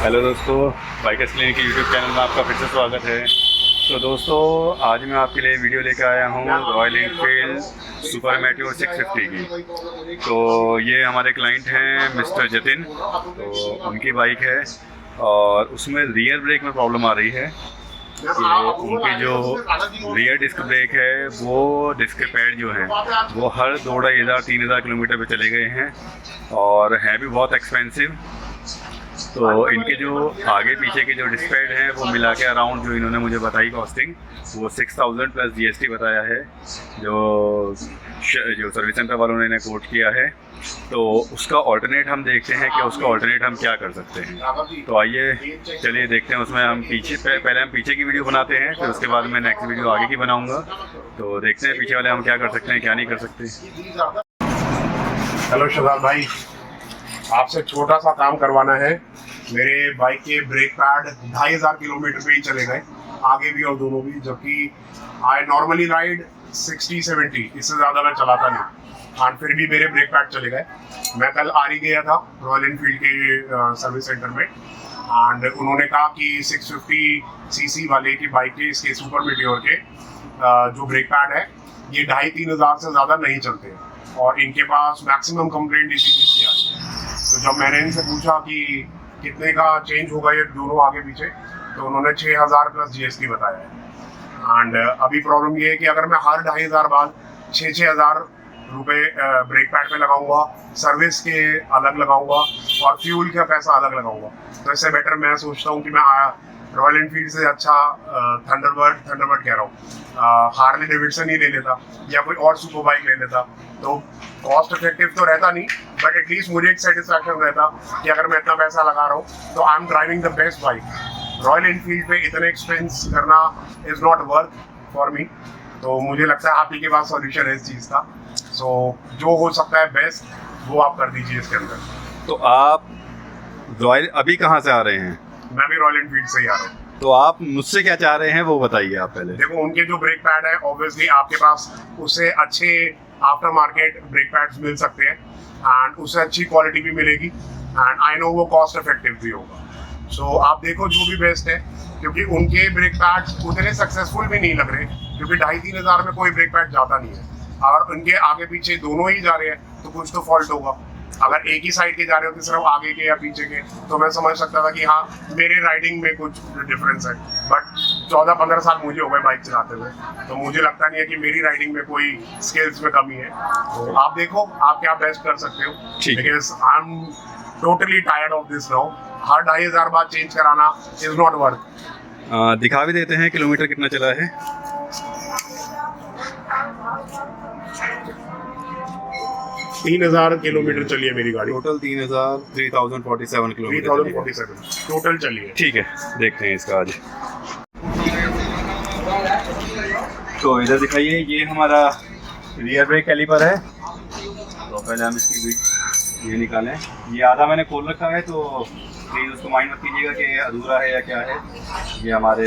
Hello दोस्तों, bikers clinic के YouTube channel में आपका फिर से स्वागत है। तो दोस्तों, आज मैं आपके लिए वीडियो लेकर आया हूँ रॉयल एनफील्ड सुपर मेट्योर 650 की। तो ये हमारे क्लाइंट हैं मिस्टर जतिन। तो उनकी बाइक है और उसमें रियर ब्रेक में प्रॉब्लम आ रही है कि उनकी जो रियर डिस्क ब्रेक है वो डिस्क के पैड जो हैं वो हर 2,500-3,000 किलोमीटर पे चले गए हैं और हैं भी बहुत एक्सपेंसिव। तो इनके जो आगे पीछे के जो डिस्क पैड हैं वो मिला के अराउंड जो इन्होंने मुझे बताई कॉस्टिंग वो 6,000 प्लस GST बताया है, जो सर्विस सेंटर वालों ने कोट किया है। तो उसका ऑल्टरनेट हम देखते हैं कि उसका ऑल्टरनेट हम क्या कर सकते हैं। तो आइए चलिए देखते हैं। उसमें हम पहले हम पीछे की वीडियो बनाते हैं, फिर उसके बाद मैं नेक्स्ट वीडियो आगे की बनाऊंगा। तो देखते हैं पीछे वाले हम क्या कर सकते हैं, क्या नहीं कर सकते। हेलो शहजाद भाई, आपसे छोटा सा काम करवाना है। मेरे बाइक के ब्रेक पैड 2,500 किलोमीटर पे ही चले गए, आगे भी और दोनों भी, जबकि आई नॉर्मली राइड 60-70, इससे ज़्यादा मैं चलाता नहीं। और फिर भी मेरे ब्रेक पैड चले गए। मैं कल आरी गया था रॉयल एनफील्ड के सर्विस सेंटर में, एंड उन्होंने कहा कि 650cc वाले की बाइक के, इसके सुपर मेट्योर के जो ब्रेक पैड है ये 2,500-3,000 से ज़्यादा नहीं चलते और इनके पास मैक्सिमम कंप्लेंट इसी चीज़ की आती है। तो जब मैंने इनसे पूछा कि कितने का चेंज होगा ये दोनों आगे पीछे, तो उन्होंने 6,000 प्लस GST बताया है। एंड अभी प्रॉब्लम ये है कि अगर मैं हर 2,500 बाद 6,000 रुपये ब्रेक पैड पे लगाऊंगा, सर्विस के अलग लगाऊंगा और फ्यूल का पैसा अलग लगाऊंगा, तो इससे बेटर मैं सोचता हूँ कि मैं रॉयल एनफील्ड से अच्छा थंडरबर्ड कह रहा हूँ, हार्ले डेविडसन ही ले लेता या कोई और सुपर बाइक ले लेता। तो कॉस्ट इफेक्टिव तो रहता नहीं, बट एटलीस्ट मुझे एक सेटिस्फैक्शन रहता कि अगर मैं इतना पैसा लगा रहा हूँ तो I am driving the best bike. Royal Enfield पे इतने एक्सपेंस करना is not worth for me. तो मुझे लगता है आप ही के पास सॉल्यूशन है इस चीज़ का। सो जो हो सकता है बेस्ट वो आप कर दीजिए इसके अंदर। तो आप रॉयल अभी कहाँ से आ रहे हैं? मैं भी रॉयल एनफील्ड से ही आ रहा हूँ। तो आप मुझसे क्या चाह रहे हैं वो बताइए आप पहले। देखो, उनके जो ब्रेक पैड है ऑब्वियसली आपके पास उससे अच्छे आफ्टर मार्केट ब्रेक पैड्स मिल सकते हैं एंड उससे अच्छी क्वालिटी भी मिलेगी एंड आई नो वो कॉस्ट इफेक्टिव भी होगा। सो आप देखो जो भी बेस्ट है, क्योंकि उनके ब्रेक पैड्स उतने सक्सेसफुल भी नहीं लग रहे, क्योंकि 2,500-3,000 में कोई ब्रेक पैड जाता नहीं है। अगर उनके आगे पीछे दोनों ही जा रहे हैं तो कुछ तो फॉल्ट होगा। अगर एक ही साइड के जा रहे हो तो सिर्फ आगे के या पीछे के, तो मैं समझ सकता था कि हाँ मेरे राइडिंग में कुछ डिफरेंस है। बट 14-15 साल मुझे हो गए बाइक चलाते हुए, तो मुझे लगता नहीं है कि मेरी राइडिंग में कोई स्किल्स में कमी है। तो आप देखो आप क्या बेस्ट कर सकते हो, because I am totally tired of this now. हर 2,500 बाद चेंज कराना इज नॉट वर्थ। दिखा भी देते हैं किलोमीटर कितना चला है। 3,000 किलोमीटर चली है मेरी गाड़ी। टोटल 3,047 किलोमीटर 3,047 टोटल चली है। ठीक है, देखते हैं इसका आज। तो इधर दिखाइए, ये हमारा रियर ब्रेक कैलिपर है। तो पहले हम इसकी ये निकालें। ये आधा मैंने खोल रखा है, तो प्लीज़ उसको माइंड मत कीजिएगा कि अधूरा है या क्या है। ये हमारे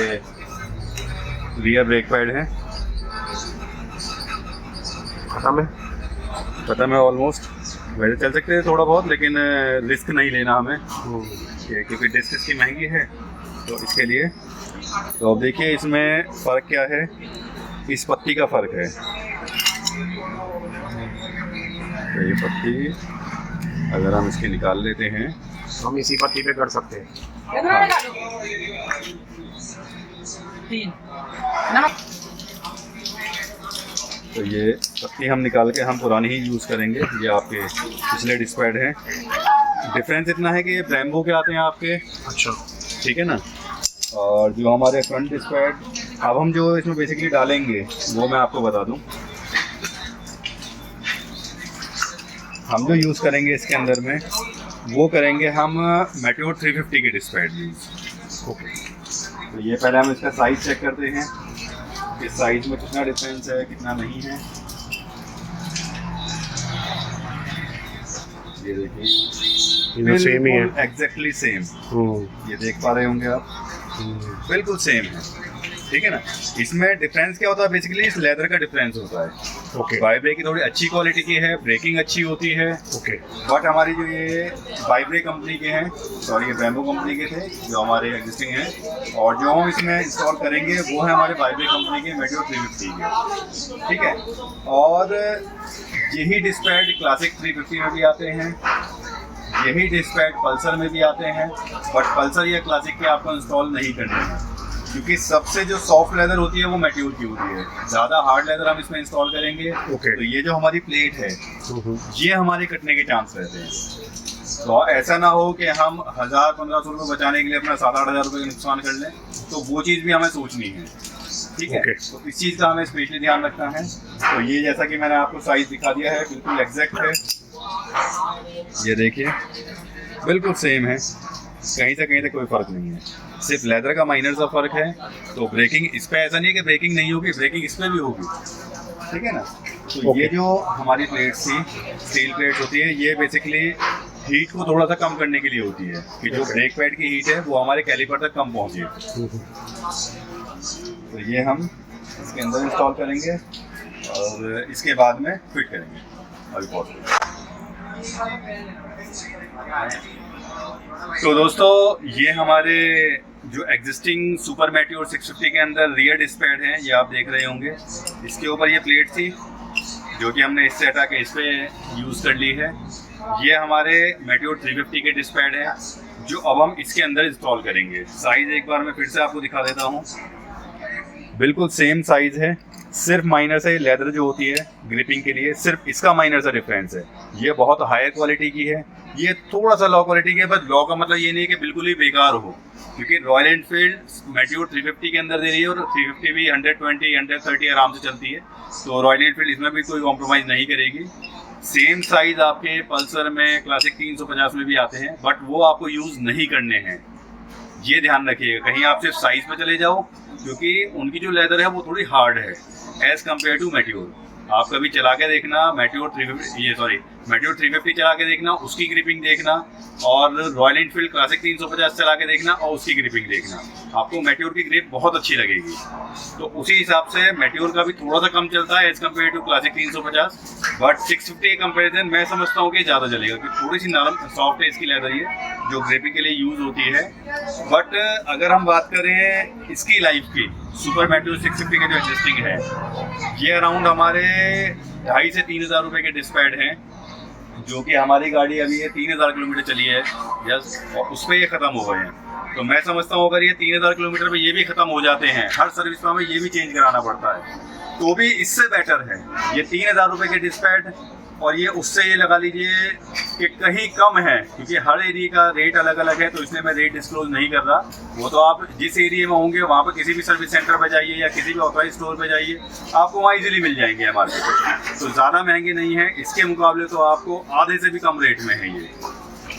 रियर ब्रेक पैड है। खत्म है ऑलमोस्ट। वैसे चल सकते हैं थोड़ा बहुत, लेकिन रिस्क नहीं लेना हमें, क्योंकि डिस्क इसकी महंगी है। तो इसके लिए तो अब देखिए इसमें फ़र्क क्या है। इस पत्ती का फ़र्क है। तो ये पत्ती अगर हम इसकी निकाल लेते हैं, हम इसी पत्ती पे कर सकते हैं। तो ये पत्ती हम निकाल के हम पुरानी ही यूज़ करेंगे। ये आपके पिछले डिस्क पैड हैं। डिफरेंस इतना है कि ये ब्रेम्बो के आते हैं आपके। अच्छा, ठीक है ना। और जो हमारे फ्रंट डिस्क पैड अब हम जो इसमें बेसिकली डालेंगे वो मैं आपको बता दूं। हम जो यूज़ करेंगे इसके अंदर में वो करेंगे हम मेट्योर 350 के डिस्क पैड यूज़। ओके, तो ये पहले हम इसका साइज़ चेक करते हैं कि साइज़ में कितना डिफरेंस है कितना नहीं है। ये देखिए सेम ही है, एग्जैक्टली सेम। ये देख पा रहे होंगे आप, बिल्कुल सेम है। ठीक है ना। इसमें डिफरेंस क्या होता है, बेसिकली इस लेदर का डिफरेंस होता है। ओके वाइब्रे की थोड़ी अच्छी क्वालिटी की है, ब्रेकिंग अच्छी होती है। ओके बट हमारी जो ये वाइब्रे कंपनी के हैं, सॉरी ये बैम्बू कंपनी के थे जो हमारे एग्जिस्टिंग हैं, और जो हम इसमें इंस्टॉल करेंगे वो है हमारे वाइब्रे कंपनी के मेट्योर 350 के, ठीक है। और यही डिस्पैड क्लासिक 350 में भी आते हैं, यही डिस्पैड पल्सर में भी आते हैं, बट पल्सर या क्लासिक के आपको इंस्टॉल नहीं करने हैं, क्योंकि सबसे जो सॉफ्ट लेदर होती है वो मेट्योर की होती है। ज़्यादा हार्ड लेदर हम इसमें इंस्टॉल करेंगे तो ये जो हमारी प्लेट है ये हमारे कटने के चांस रहते हैं। तो ऐसा ना हो कि हम 1000-1500 रुपये बचाने के लिए अपना 7-8 हज़ार रुपये का नुकसान कर लें, तो वो चीज़ भी हमें सोचनी है, ठीक है। तो इस चीज़ का हमें स्पेशली ध्यान रखना है। तो ये जैसा कि मैंने आपको साइज़ दिखा दिया है बिल्कुल एग्जैक्ट है, ये देखिए बिल्कुल सेम है, कहीं से कहीं तक कोई फ़र्क नहीं है, सिर्फ लेदर का माइनर सा फ़र्क है। तो ब्रेकिंग इस पे ऐसा नहीं है कि ब्रेकिंग नहीं होगी, ब्रेकिंग इस पे भी होगी, ठीक है ना। तो ये जो हमारी प्लेट्स थी, स्टील प्लेट्स होती है, ये बेसिकली हीट को थोड़ा सा कम करने के लिए होती है कि जो ब्रेक पैड की हीट है वो हमारे कैलिपर तक कम पहुँचे। तो ये हम इसके अंदर इंस्टॉल करेंगे और इसके बाद में फिट करेंगे। अभी पॉज। तो दोस्तों ये हमारे जो एग्जिस्टिंग सुपर मेट्योर 650 के अंदर रियर डिस्पैड है, ये आप देख रहे होंगे। इसके ऊपर ये प्लेट थी जो कि हमने इससे हटा के इस पे यूज़ कर ली है। ये हमारे मेट्योर 350 के डिस्पैड है जो अब हम इसके अंदर इंस्टॉल करेंगे। साइज़ एक बार मैं फिर से आपको दिखा देता हूँ, बिल्कुल सेम साइज़ है, सिर्फ माइनर से लेदर जो होती है ग्रिपिंग के लिए सिर्फ इसका माइनर सा डिफरेंस है। ये बहुत हायर क्वालिटी की है, ये थोड़ा सा लो क्वालिटी की है, बट लो का मतलब ये नहीं है कि बिल्कुल ही बेकार हो, क्योंकि रॉयल एनफील्ड मेट्योर 350 के अंदर दे रही है और 350 भी 120 130 आराम से चलती है। तो रॉयल एनफील्ड इसमें भी कोई कॉम्प्रोमाइज़ नहीं करेगी। सेम साइज़ आपके पल्सर में, क्लासिक 350 में भी आते हैं, बट वो आपको यूज़ नहीं करने हैं, ये ध्यान रखिएगा। कहीं आप सिर्फ साइज़ पे चले जाओ, क्योंकि उनकी जो लेदर है वो थोड़ी हार्ड है एज़ कम्पेयर टू मेट्योर। आप कभी चला के देखना मेट्योर 350 चला के देखना, उसकी ग्रिपिंग देखना, और रॉयल एनफील्ड क्लासिक 350 चला के देखना और उसकी ग्रिपिंग देखना, आपको मेट्योर की ग्रिप बहुत अच्छी लगेगी। तो उसी हिसाब से मेट्योर का भी थोड़ा सा कम चलता है as compare to classic 350, but 650 के कंपेरिजन मैं समझता हूँ कि ज़्यादा चलेगा, क्योंकि थोड़ी सी नरम सॉफ्ट है इसकी लेदर ये, जो ग्रिपिंग के लिए यूज़ होती है। बट अगर हम बात करें इसकी लाइफ की, सुपर मेट्योर 650 के जो एग्जिस्टिंग है, ये अराउंड हमारे 2,500 से 3,000 रुपये के डिस्पैड हैं, जो कि हमारी गाड़ी अभी ये 3,000 किलोमीटर चली है यस, और उस पर ये ख़त्म हो गए हैं। तो मैं समझता हूँ अगर ये 3,000 किलोमीटर पे ये भी ख़त्म हो जाते हैं, हर सर्विस में हमें ये भी चेंज कराना पड़ता है, तो भी इससे बेटर है ये 3,000 रुपये के डिस्पैड, और ये उससे ये लगा लीजिए कि कहीं कम है, क्योंकि हर एरिया का रेट अलग अलग है, तो इसलिए मैं रेट डिस्क्लोज नहीं कर रहा। वो तो आप जिस एरिया में होंगे वहाँ पर किसी भी सर्विस सेंटर पर जाइए या किसी भी ऑथराइज स्टोर पर जाइए, आपको वहाँ इजीली मिल जाएंगे हमारे। तो ज़्यादा महंगे नहीं हैं, इसके मुकाबले तो आपको आधे से भी कम रेट में है ये।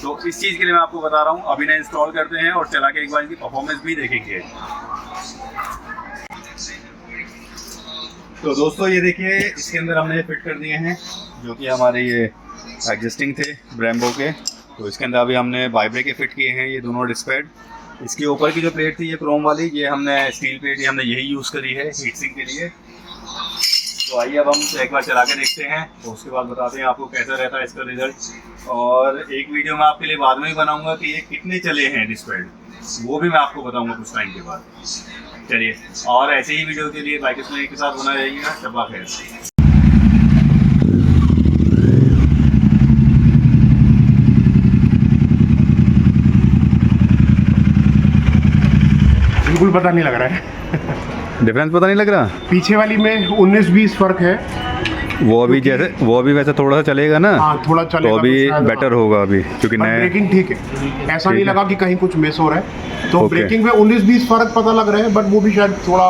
तो इस चीज़ के लिए मैं आपको बता रहा हूँ, अभी ना इंस्टॉल करते हैं और चला के एक बार इनकी परफॉर्मेंस भी देखेंगे। तो दोस्तों ये देखिए, इसके अंदर हमने फिट कर दिए हैं जो कि हमारे ये एग्जिस्टिंग थे ब्रेम्बो के। तो इसके अंदर अभी हमने वाइब्रे के फिट किए हैं ये दोनों डिस्पैड। इसके ऊपर की जो प्लेट थी ये क्रोम वाली, ये हमने स्टील प्लेट हमने यही यूज़ करी है हीट सिंक के लिए। तो आइए अब हम एक बार चला के देखते हैं, तो उसके बाद बताते हैं आपको कैसा रहता है इसका रिजल्ट। और एक वीडियो मैं आपके लिए बाद में ही बनाऊंगा कि ये कितने चले हैं डिस्पैड, वो भी मैं आपको बताऊंगा कुछ टाइम के बाद। चलिए, और ऐसे ही वीडियो के लिए बाइक एक्सप्लेनर के साथ बना रहिएगा। शब्बा खैर। बिल्कुल पता नहीं लग रहा है डिफरेंस पता नहीं लग रहा। पीछे वाली में 19-20 फर्क है, वो अभी जैसे वो अभी वैसे थोड़ा सा चलेगा ना। हाँ थोड़ा चलेगा, तो अभी बेटर होगा अभी, क्योंकि नया ब्रेकिंग ठीक है, ऐसा नहीं लगा कि कहीं कुछ मिस हो रहा है। तो ओके। ब्रेकिंग में 19-20 फर्क पता लग रहा है, बट वो भी शायद थोड़ा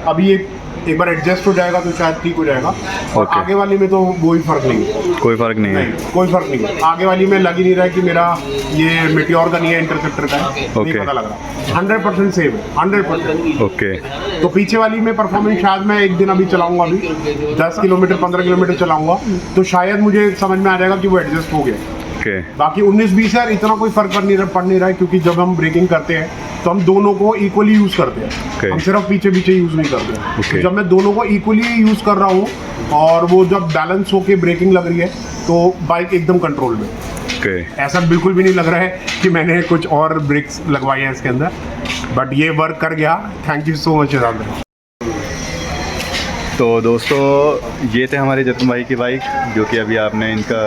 अभी एक बार एडजस्ट हो जाएगा तो शायद ठीक हो जाएगा। और ओके। आगे वाली में तो कोई फर्क नहीं है, कोई फर्क नहीं है। कोई फर्क नहीं है। आगे वाली में लग ही नहीं रहा है कि मेरा ये मेटियोर का नहीं है, इंटरसेप्टर का है, नहीं ओके। पता लग रहा। 100% सेम है, 100%। ओके। तो पीछे वाली में परफॉर्मेंस शायद मैं एक दिन अभी चलाऊंगा, अभी 10 किलोमीटर 15 किलोमीटर चलाऊंगा, तो शायद मुझे समझ में आ जाएगा कि वो एडजस्ट हो गया। ओके। बाकी 19-20 यार इतना कोई फर्क पड़ नहीं रहा है, क्योंकि जब हम ब्रेकिंग करते हैं तो हम दोनों को इक्वली यूज़ करते हैं। Okay. हम सिर्फ पीछे पीछे यूज़ नहीं करते हैं। Okay. तो जब मैं दोनों को इक्वली यूज़ कर रहा हूँ और वो जब बैलेंस होके ब्रेकिंग लग रही है तो बाइक एकदम कंट्रोल में। ओके ऐसा बिल्कुल भी नहीं लग रहा है कि मैंने कुछ और ब्रेक्स लगवाए हैं इसके अंदर, बट ये वर्क कर गया। Thank you so much Shehzad भाई। तो दोस्तों ये थे हमारे जतिन भाई की बाइक, जो कि अभी आपने इनका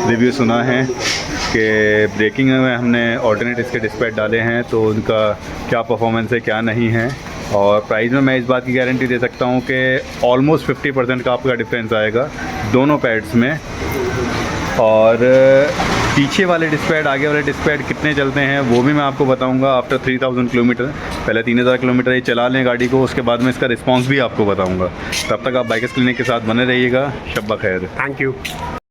रिव्यू सुना है कि ब्रेकिंग में हमने ऑल्टरनेट इसके डिस्पैच डाले हैं, तो उनका क्या परफॉर्मेंस है क्या नहीं है। और प्राइस में मैं इस बात की गारंटी दे सकता हूँ कि ऑलमोस्ट 50% का आपका डिफरेंस आएगा दोनों पैड्स में। और पीछे वाले डिस्पैड आगे वाले डिस्पैड कितने चलते हैं वो भी मैं आपको बताऊंगा आफ्टर 3000 किलोमीटर। पहले 3000 किलोमीटर ये चला लें गाड़ी को, उसके बाद में इसका रिस्पांस भी आपको बताऊंगा। तब तक आप बाइकर्स क्लिनिक के साथ बने रहिएगा। शब्बा खैर। Thank you.